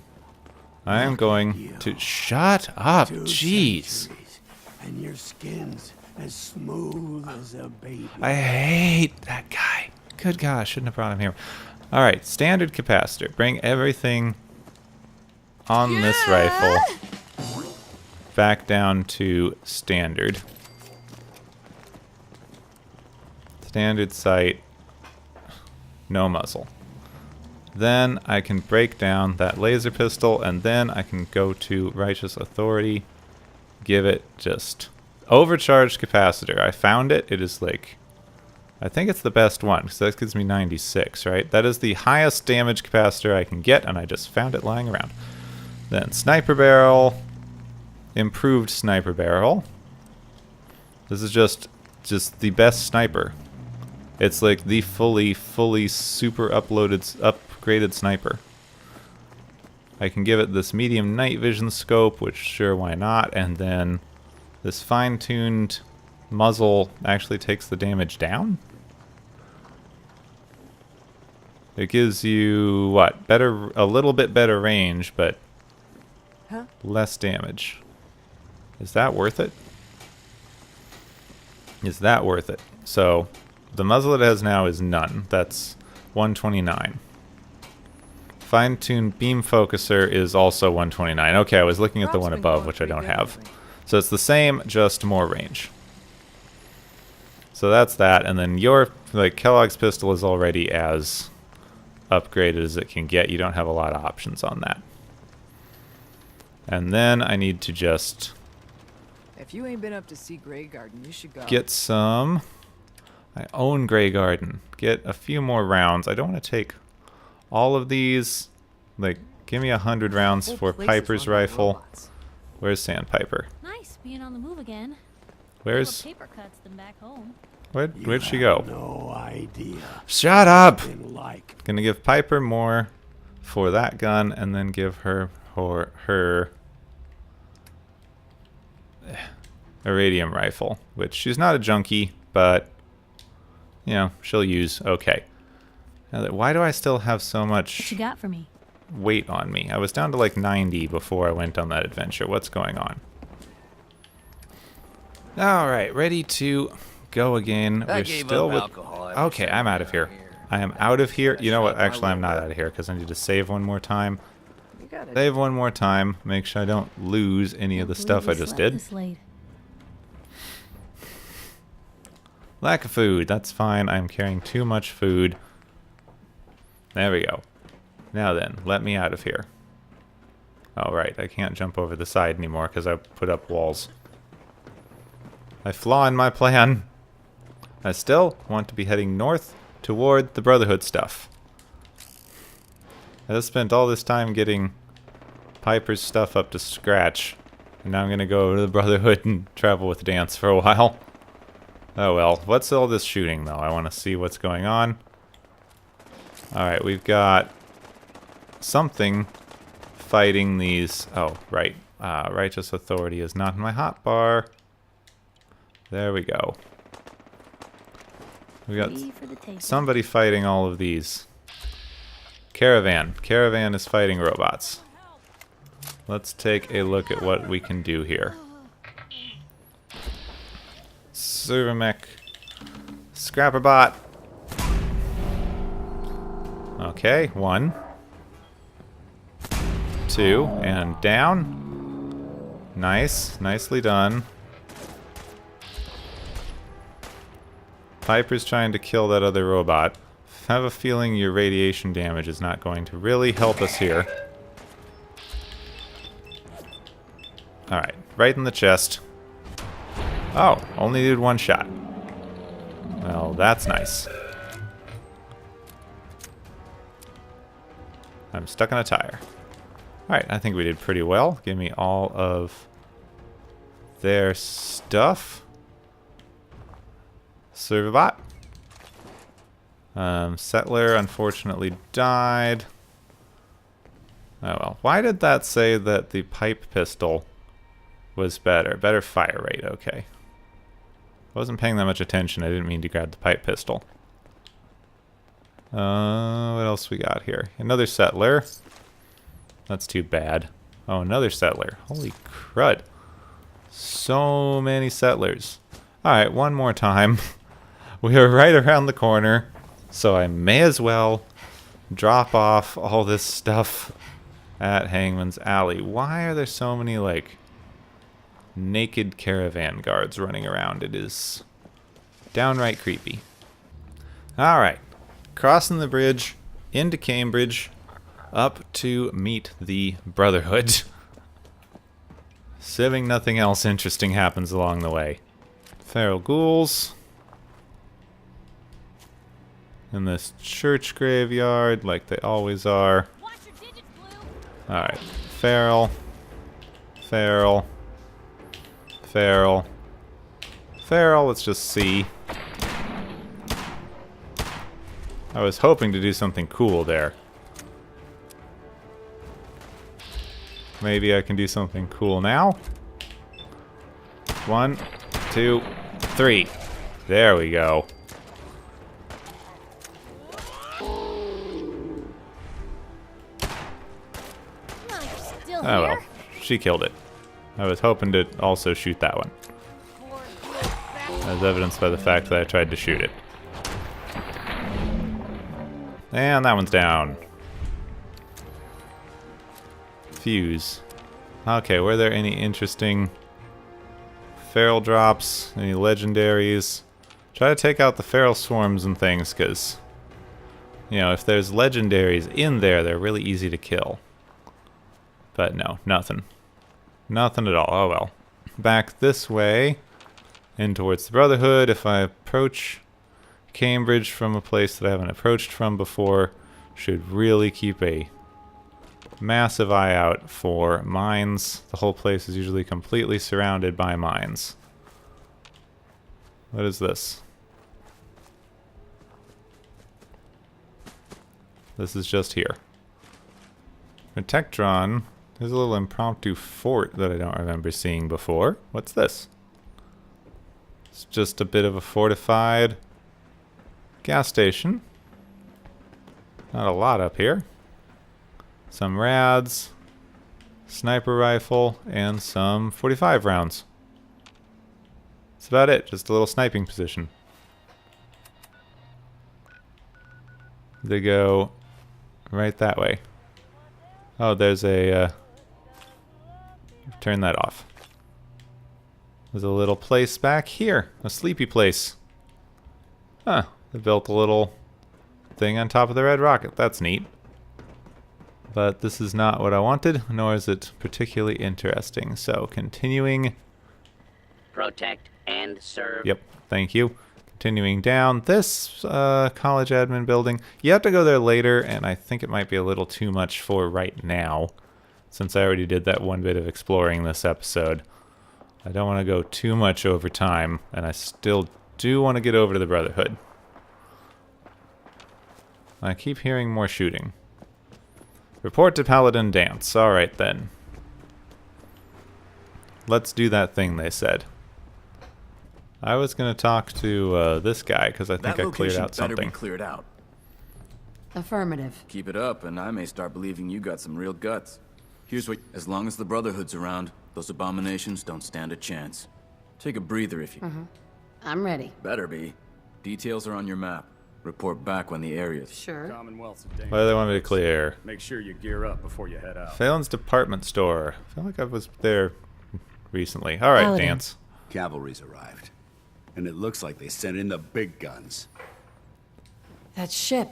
I am going to... Shut up! 2 Jeez! centuries, and your skin's as smooth as a baby. I hate that guy. Good God, I shouldn't have brought him here. Alright, standard capacitor. Bring everything on this rifle back down to standard. Standard sight. No muzzle. Then I can break down that laser pistol, and then I can go to Righteous Authority. Give it just overcharged capacitor. I found it. It is like... I think it's the best one, because that gives me 96, right? That is the highest damage capacitor I can get, and I just found it lying around. Then Sniper Barrel. Improved Sniper Barrel. This is just the best sniper. It's like the fully super upgraded sniper. I can give it this medium night vision scope, which sure, why not? And then this fine-tuned muzzle actually takes the damage down. It gives you what? A little bit better range, but less damage. Is that worth it? Is that worth it? So the muzzle it has now is none. That's 129. Fine-tuned beam focuser is also 129. Okay, I was looking at the one above, which I don't have. So it's the same, just more range. So that's that, and then Kellogg's pistol is already as upgraded as it can get. You don't have a lot of options on that. And then I need to just If you ain't been up to see Grey Garden, you should go. get some... I own Grey Garden. Get a few more rounds. I don't want to take all of these. Like, give me 100 rounds for Piper's rifle. Where's Sandpiper? Nice being on the move again. Where's... Paper cuts them back home. Where'd she go? No idea. Shut up! Like. Gonna give Piper more for that gun, and then give her Iridium rifle, which she's not a junkie, but you know, she'll use okay. Now, why do I still have so much What you got for me? weight on me? I was down to like 90 before I went on that adventure. What's going on? Alright, ready to go again. We're still with... Okay, I'm out of here. I am out of here. You know what? Actually, I'm not out of here because I need to save one more time. Save one more time. Make sure I don't lose any of the stuff I just did. Lack of food. That's fine. I'm carrying too much food. There we go. Now then, let me out of here. Oh, right. I can't jump over the side anymore because I put up walls. I flaw in my plan. I still want to be heading north toward the Brotherhood stuff. I just spent all this time getting Piper's stuff up to scratch. And now I'm going to go to the Brotherhood and travel with Dance for a while. Oh well, what's all this shooting though? I want to see what's going on. Alright, we've got something fighting these... Oh, right. Righteous Authority is not in my hotbar. There we go. We got somebody fighting all of these Caravan. Caravan is fighting robots. Let's take a look at what we can do here. Servomech. Scrapperbot. Okay, 1. 2, and down. Nice. Nicely done. Piper's trying to kill that other robot. I have a feeling your radiation damage is not going to really help us here. Alright, right in the chest. Oh, only did 1 shot. Well, that's nice. I'm stuck on a tire. Alright, I think we did pretty well. Give me all of their stuff. Servobot. Settler unfortunately died. Oh well. Why did that say that the pipe pistol was better? Better fire rate, okay. I wasn't paying that much attention. I didn't mean to grab the pipe pistol. What else we got here? Another settler. That's too bad. Oh, another settler. Holy crud. So many settlers. Alright, one more time. We are right around the corner, so I may as well drop off all this stuff at Hangman's Alley. Why are there so many, like, naked caravan guards running around? It is downright creepy. Alright, crossing the bridge into Cambridge, up to meet the Brotherhood. Assuming nothing else interesting happens along the way. Feral ghouls. In this church graveyard, like they always are. Alright, feral. Feral. Feral. Feral, let's just see. I was hoping to do something cool there. Maybe I can do something cool now. 1, 2, 3. There we go. Oh well, she killed it. I was hoping to also shoot that one. As evidenced by the fact that I tried to shoot it. And that one's down. Fuse. Okay, were there any interesting feral drops? Any legendaries? Try to take out the feral swarms and things, because, you know, if there's legendaries in there, they're really easy to kill. But no, nothing. Nothing at all. Oh well. Back this way, in towards the Brotherhood. If I approach Cambridge from a place that I haven't approached from before, should really keep a massive eye out for mines. The whole place is usually completely surrounded by mines. What is this? This is just here. Protectron. There's a little impromptu fort that I don't remember seeing before. What's this? It's just a bit of a fortified gas station. Not a lot up here. Some rads, sniper rifle, and some 45 rounds. That's about it. Just a little sniping position. They go right that way. Oh, there's a... turn that off. There's a little place back here. A sleepy place. Huh. They built a little thing on top of the red rocket. That's neat. But this is not what I wanted, nor is it particularly interesting. So, continuing. Protect and serve. Yep, thank you. Continuing down. This college admin building. You have to go there later, and I think it might be a little too much for right now, since I already did that one bit of exploring this episode. I don't want to go too much over time, and I still do want to get over to the Brotherhood. I keep hearing more shooting. Report to Paladin Dance. Alright then. Let's do that thing they said. I was going to talk to this guy, because I think I cleared out something. Be cleared out. Affirmative. Keep it up, and I may start believing you got some real guts. Here's what... As long as the Brotherhood's around, those abominations don't stand a chance. Take a breather if you... I'm ready. Better be. Details are on your map. Report back when the area's... Sure. Commonwealth's Why do they want me to clear? Make sure you gear up before you head out. Phelan's department store. I feel like I was there recently. All right, Paladin. Dance. Cavalry's arrived. And it looks like they sent in the big guns. That ship.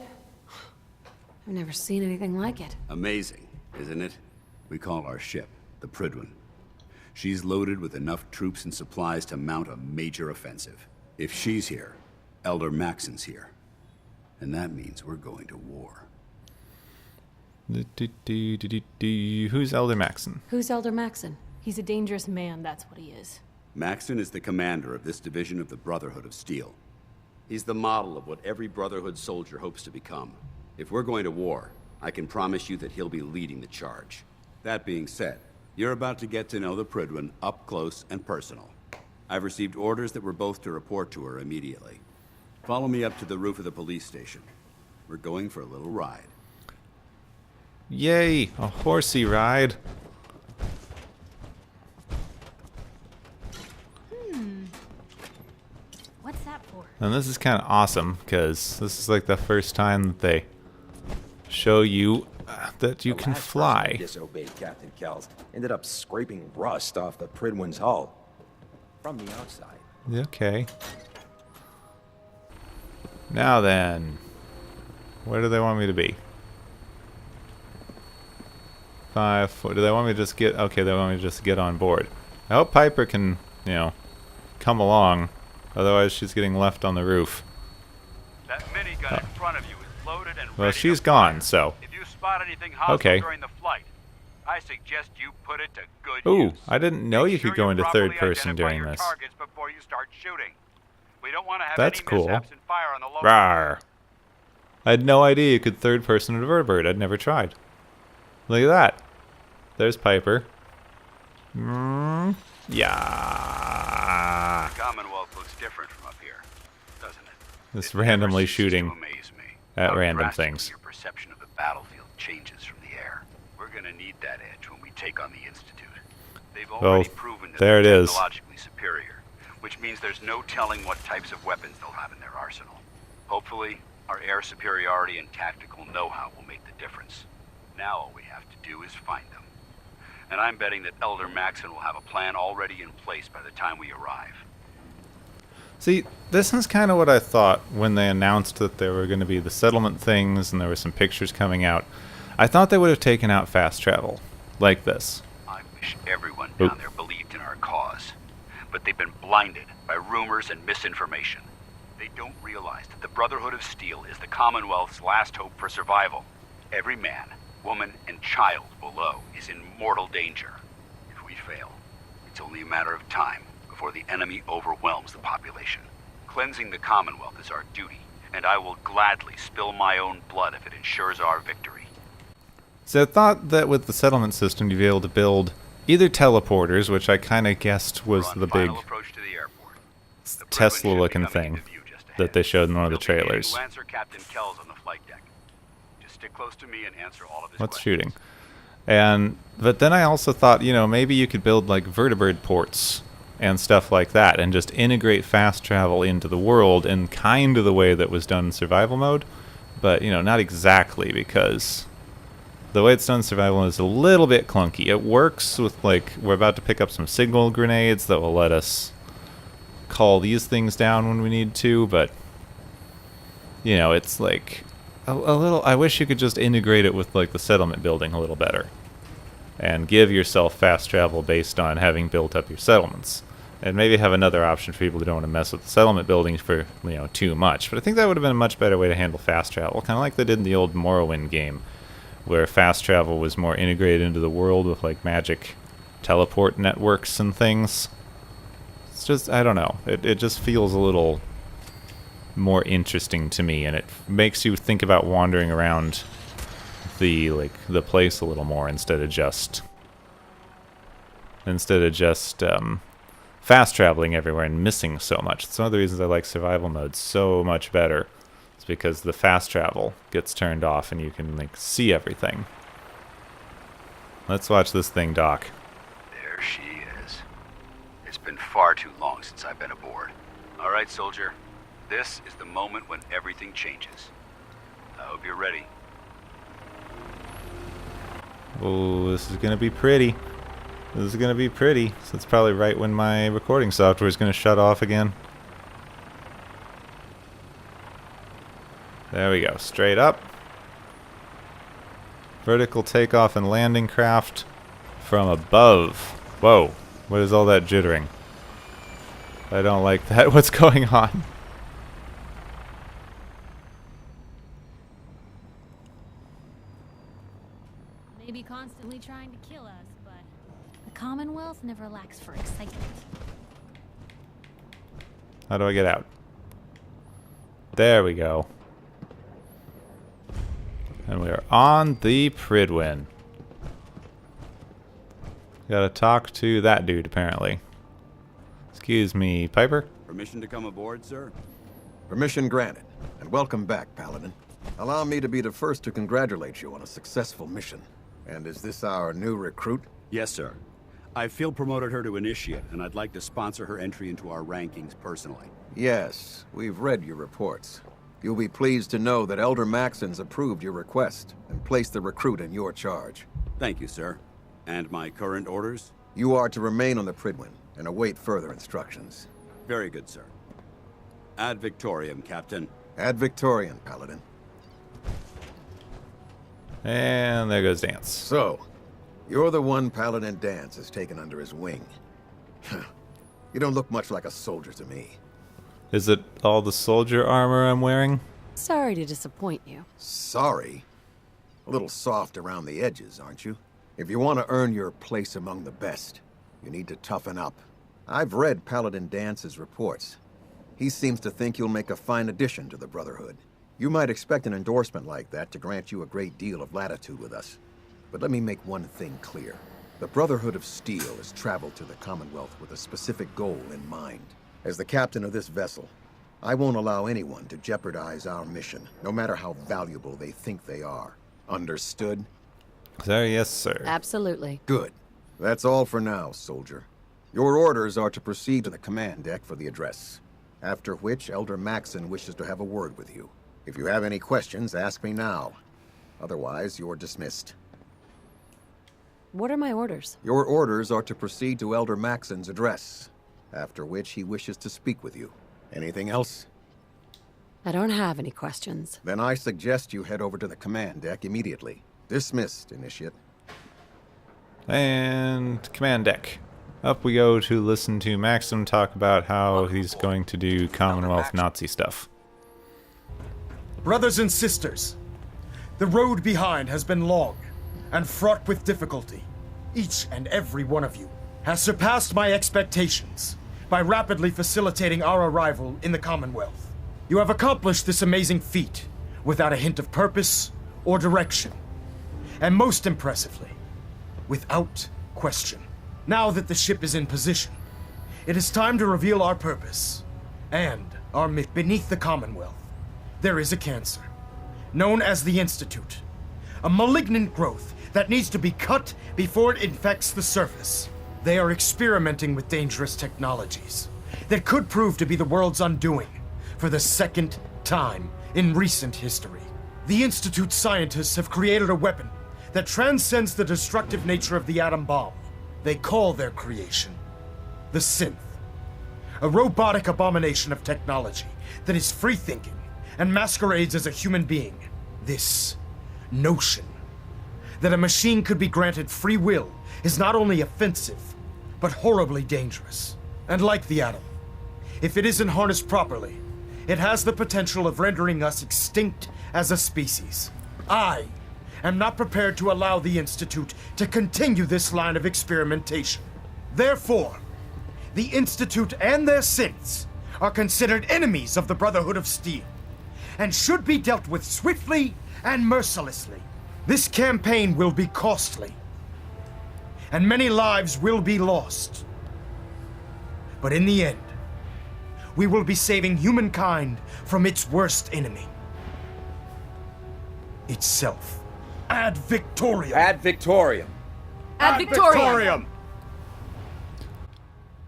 I've never seen anything like it. Amazing, isn't it? We call our ship the Prydwen. She's loaded with enough troops and supplies to mount a major offensive. If she's here, Elder Maxon's here. And that means we're going to war. Who's Elder Maxon? Who's Elder Maxon? He's a dangerous man, that's what he is. Maxon is the commander of this division of the Brotherhood of Steel. He's the model of what every Brotherhood soldier hopes to become. If we're going to war, I can promise you that he'll be leading the charge. That being said, you're about to get to know the Prydwen up close and personal. I've received orders that we're both to report to her immediately. Follow me up to the roof of the police station. We're going for a little ride. Yay, a horsey ride. What's that for? And this is kind of awesome, because this is like the first time that they show you that you can fly. Disobeyed Captain Kells. Ended up scraping rust off the Prydwen's hull. From the outside. Okay. Now then, where do they want me to be? 5 foot. Do they want me to just get... Okay, they want me to just get on board. I hope Piper can, you know, come along. Otherwise, she's getting left on the roof. That minigun in front of you is loaded and Well, ready she's to gone, fire. so... If you spot anything hostile Okay. during the flight, I suggest you put it to good Ooh, use. I didn't know you could go into third person during this. Targets before you start shooting. We don't want to have That's any cool. mishaps and fire on the local. Rawr. I had no idea you could third person a vertibird. I'd never tried. Look at that. There's Piper. Yeah. The Commonwealth looks different from up here, doesn't it? This randomly shooting at How random drastically things. Your perception of the battlefield changes from the air. We're going to need that edge when we take on the Institute. They've already proven that there it they're is. technologically superior, which means there's no telling what types of weapons they'll have in their arsenal. Hopefully, our air superiority and tactical know-how will make the difference. Now all we have to do is find them. And I'm betting that Elder Maxon will have a plan already in place by the time we arrive. See, this is kind of what I thought when they announced that there were going to be the settlement things and there were some pictures coming out. I thought they would have taken out fast travel, like this. I wish everyone down there believed in our cause. But they've been blinded by rumors and misinformation. They don't realize that the Brotherhood of Steel is the Commonwealth's last hope for survival. Every man, woman, and child below is in mortal danger. If we fail, it's only a matter of time before the enemy overwhelms the population. Cleansing the Commonwealth is our duty, and I will gladly spill my own blood if it ensures our victory. So I thought that with the settlement system you'd be able to build either teleporters, which I kind of guessed was the big Tesla-looking thing that they showed in one of the trailers. Lancer Captain Kells on the flight deck. Just stick close to me and answer all of his What's questions. shooting? But then I also thought, you know, maybe you could build like vertibird ports and stuff like that and just integrate fast travel into the world in kind of the way that was done in survival mode. But, you know, not exactly, because the way it's done in survival is a little bit clunky. It works with, like, we're about to pick up some signal grenades that will let us call these things down when we need to, but, you know, it's like a little... I wish you could just integrate it with, like, the settlement building a little better and give yourself fast travel based on having built up your settlements. And maybe have another option for people who don't want to mess with the settlement buildings for, you know, too much. But I think that would have been a much better way to handle fast travel, kind of like they did in the old Morrowind game, where fast travel was more integrated into the world with, like, magic teleport networks and things. It's just, I don't know, it just feels a little more interesting to me, and it makes you think about wandering around the place a little more instead of just fast traveling everywhere and missing so much. It's one of the reasons I like survival mode so much better. because the fast travel gets turned off and you can like see everything. Let's watch this thing dock. There she is. It's been far too long since I've been aboard. All right, soldier. This is the moment when everything changes. I hope you're ready. Oh, this is gonna be pretty. This is gonna be pretty. So it's probably right when my recording software is gonna shut off again. There we go. Straight up. Vertical takeoff and landing craft from above. Whoa. What is all that jittering? I don't like that. What's going on? Maybe constantly trying to kill us, but the Commonwealth never lacks for excitement. How do I get out? There we go. And we are on the Pridwin. Gotta talk to that dude, apparently. Excuse me, Piper? Permission to come aboard, sir? Permission granted, and welcome back, Paladin. Allow me to be the first to congratulate you on a successful mission. And is this our new recruit? Yes, sir. I field promoted her to initiate, and I'd like to sponsor her entry into our rankings personally. Yes, we've read your reports. You'll be pleased to know that Elder Maxon's approved your request and placed the recruit in your charge. Thank you, sir. And my current orders? You are to remain on the Pridwin and await further instructions. Very good, sir. Ad Victoriam, Captain. Ad Victoriam, Paladin. And there goes Dance. So, you're the one Paladin Dance has taken under his wing. You don't look much like a soldier to me. Is it all the soldier armor I'm wearing? Sorry to disappoint you. Sorry? A little soft around the edges, aren't you? If you want to earn your place among the best, you need to toughen up. I've read Paladin Dance's reports. He seems to think you'll make a fine addition to the Brotherhood. You might expect an endorsement like that to grant you a great deal of latitude with us. But let me make one thing clear. The Brotherhood of Steel has traveled to the Commonwealth with a specific goal in mind. As the captain of this vessel, I won't allow anyone to jeopardize our mission, no matter how valuable they think they are. Understood? Sir, yes, sir. Absolutely. Good. That's all for now, soldier. Your orders are to proceed to the command deck for the address, after which Elder Maxon wishes to have a word with you. If you have any questions, ask me now. Otherwise, you're dismissed. What are my orders? Your orders are to proceed to Elder Maxon's address, after which he wishes to speak with you. Anything else? I don't have any questions. Then I suggest you head over to the command deck immediately. Dismissed, Initiate. And command deck. Up we go to listen to Maxim talk about how he's going to do Commonwealth Nazi stuff. Brothers and sisters, the road behind has been long and fraught with difficulty. Each and every one of you has surpassed my expectations by rapidly facilitating our arrival in the Commonwealth. You have accomplished this amazing feat without a hint of purpose or direction, and most impressively, without question. Now that the ship is in position, it is time to reveal our purpose and our mission. Beneath the Commonwealth, there is a cancer, known as the Institute. A malignant growth that needs to be cut before it infects the surface. They are experimenting with dangerous technologies that could prove to be the world's undoing for the second time in recent history. The Institute scientists have created a weapon that transcends the destructive nature of the atom bomb. They call their creation the Synth, a robotic abomination of technology that is free-thinking and masquerades as a human being. This notion that a machine could be granted free will is not only offensive, but horribly dangerous. And like the atom, if it isn't harnessed properly, it has the potential of rendering us extinct as a species. I am not prepared to allow the Institute to continue this line of experimentation. Therefore, the Institute and their synths are considered enemies of the Brotherhood of Steel, and should be dealt with swiftly and mercilessly. This campaign will be costly, and many lives will be lost. But in the end, we will be saving humankind from its worst enemy. itself. Ad Victoriam! Ad Victoriam! Ad Victoriam!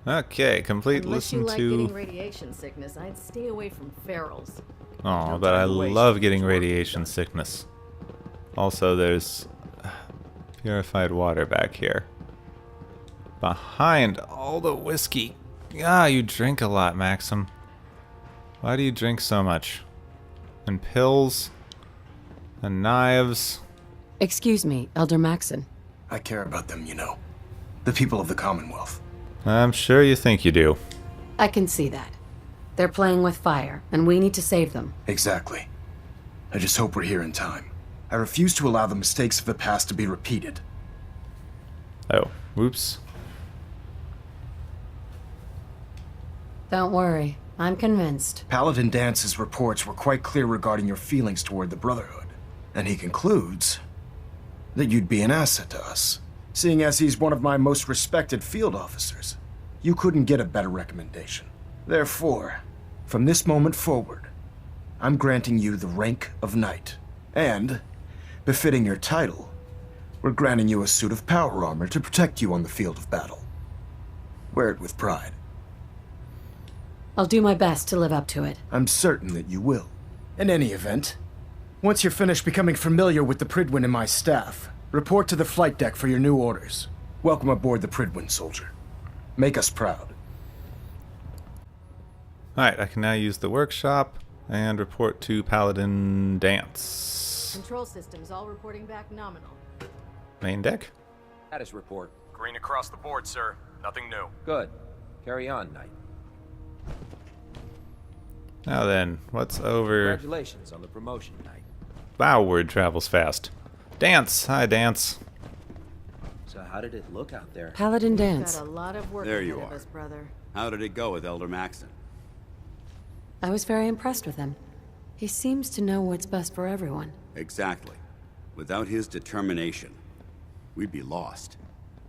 Okay, complete. Unless you Listen like to. getting radiation sickness, I'd stay away from ferals. Oh, but I love getting radiation sickness. Also, there's purified water back here. Behind all the whiskey. Ah, you drink a lot, Maxim. Why do you drink so much? And pills. And knives. Excuse me, Elder Maxon. I care about them, you know. The people of the Commonwealth. I'm sure you think you do. I can see that. They're playing with fire, and we need to save them. Exactly. I just hope we're here in time. I refuse to allow the mistakes of the past to be repeated. Oh, whoops. Don't worry, I'm convinced. Paladin Dance's reports were quite clear regarding your feelings toward the Brotherhood. And he concludes that you'd be an asset to us. Seeing as he's one of my most respected field officers, you couldn't get a better recommendation. Therefore, from this moment forward, I'm granting you the rank of Knight. And, befitting your title, we're granting you a suit of power armor to protect you on the field of battle. Wear it with pride. I'll do my best to live up to it. I'm certain that you will. In any event, once you're finished becoming familiar with the Pridwin and my staff, report to the flight deck for your new orders. Welcome aboard the Pridwin, soldier. Make us proud. Alright, I can now use the workshop and report to Paladin Dance. Control systems all reporting back nominal. Main deck? Status report. Green across the board, sir. Nothing new. Good. Carry on, Knight. Now then, what's over... Congratulations on the promotion, Knight. Wow, word travels fast. Dance! Hi, Dance. So how did it look out there? Paladin Dance. Got a lot of work There ahead you of are. us, brother. How did it go with Elder Maxon? I was very impressed with him. He seems to know what's best for everyone. Exactly. Without his determination, we'd be lost.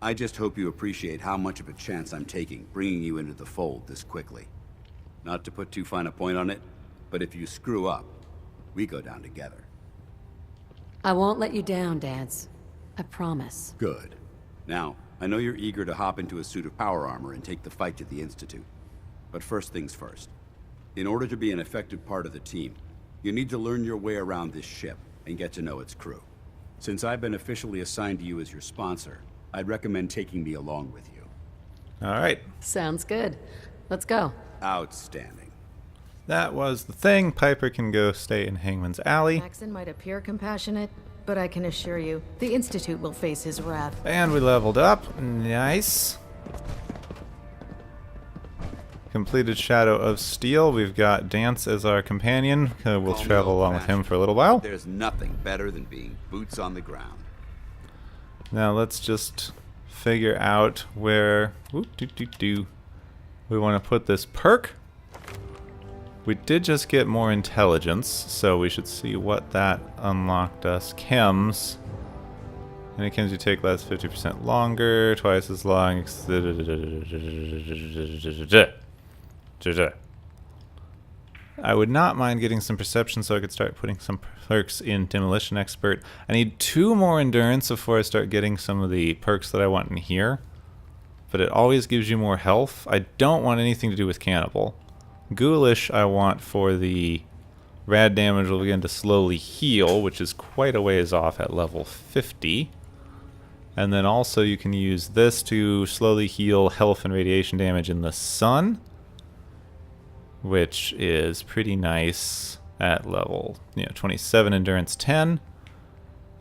I just hope you appreciate how much of a chance I'm taking bringing you into the fold this quickly. Not to put too fine a point on it, but if you screw up, we go down together. I won't let you down, Dance. I promise. Good. Now, I know you're eager to hop into a suit of power armor and take the fight to the Institute. But first things first. In order to be an effective part of the team, you need to learn your way around this ship and get to know its crew. Since I've been officially assigned to you as your sponsor, I'd recommend taking me along with you. Alright. Sounds good. Let's go. Outstanding. That was the thing. Piper can go stay in Hangman's Alley. Maxon might appear compassionate, but I can assure you, the Institute will face his wrath. And we leveled up. Nice. Completed Shadow of Steel. We've got Dance as our companion. We'll travel along with him for a little while. There's nothing better than being boots on the ground. Now let's just figure out where we want to put this perk. We did just get more intelligence, so we should see what that unlocked us. Chems. Any chems you take lasts 50% longer, twice as long. I would not mind getting some perception so I could start putting some perks in Demolition Expert. I need 2 more endurance before I start getting some of the perks that I want in here. But it always gives you more health. I don't want anything to do with Cannibal. Ghoulish I want for the rad damage will begin to slowly heal, which is quite a ways off at level 50. And then also you can use this to slowly heal health and radiation damage in the sun, which is pretty nice at level 27 endurance 10.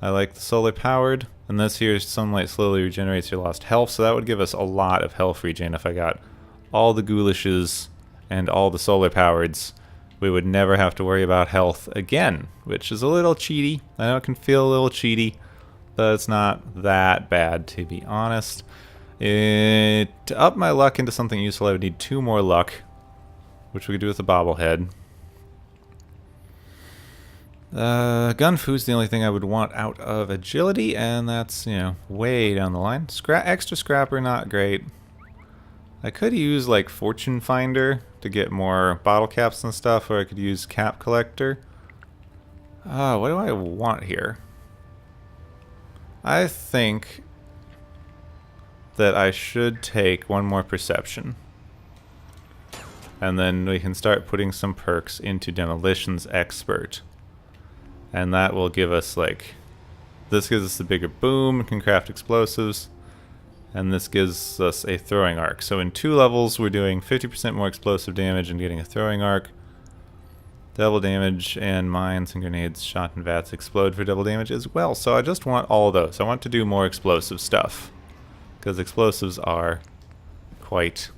I like the solar powered, and this here sunlight slowly regenerates your lost health, so that would give us a lot of health regen if I got all the ghoulishes and all the solar powereds. We would never have to worry about health again, which is a little cheaty. I know it can feel a little cheaty, but it's not that bad, to be honest. To up my luck into something useful, I would need 2 more luck, which we could do with the bobblehead. Gun food's the only thing I would want out of agility, and that's, way down the line. Extra scrapper, not great. I could use, like, Fortune Finder to get more bottle caps and stuff, or I could use Cap Collector. What do I want here? I think that I should take one more perception. And then we can start putting some perks into Demolitions Expert. And that will give us, like... This gives us a bigger boom, can craft explosives. And this gives us a throwing arc. So in 2 levels, we're doing 50% more explosive damage and getting a throwing arc. Double damage, and mines and grenades shot in vats explode for double damage as well. So I just want all of those. I want to do more explosive stuff. Because explosives are quite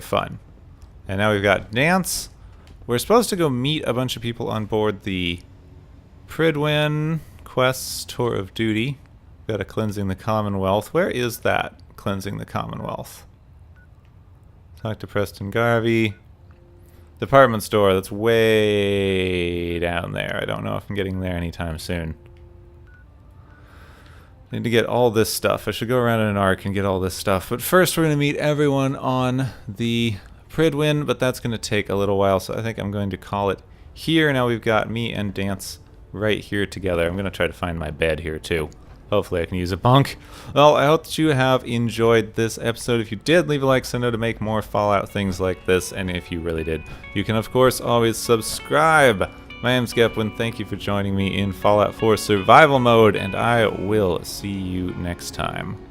fun. And now we've got Dance. We're supposed to go meet a bunch of people on board the Pridwin Quest Tour of Duty. Got a Cleansing the Commonwealth. Where is that? Cleansing the Commonwealth. Talk to Preston Garvey. Department store. That's way down there. I don't know if I'm getting there anytime soon. Need to get all this stuff. I should go around in an arc and get all this stuff. But first we're going to meet everyone on the Pridwin, but that's going to take a little while, so I think I'm going to call it here. Now we've got me and Dance right here together. I'm going to try to find my bed here too. Hopefully I can use a bunk. Well, I hope that you have enjoyed this episode. If you did, leave a like so I know to make more Fallout things like this, and if you really did, you can of course always subscribe. My name's Gepwin. Thank you for joining me in Fallout 4 Survival Mode, and I will see you next time.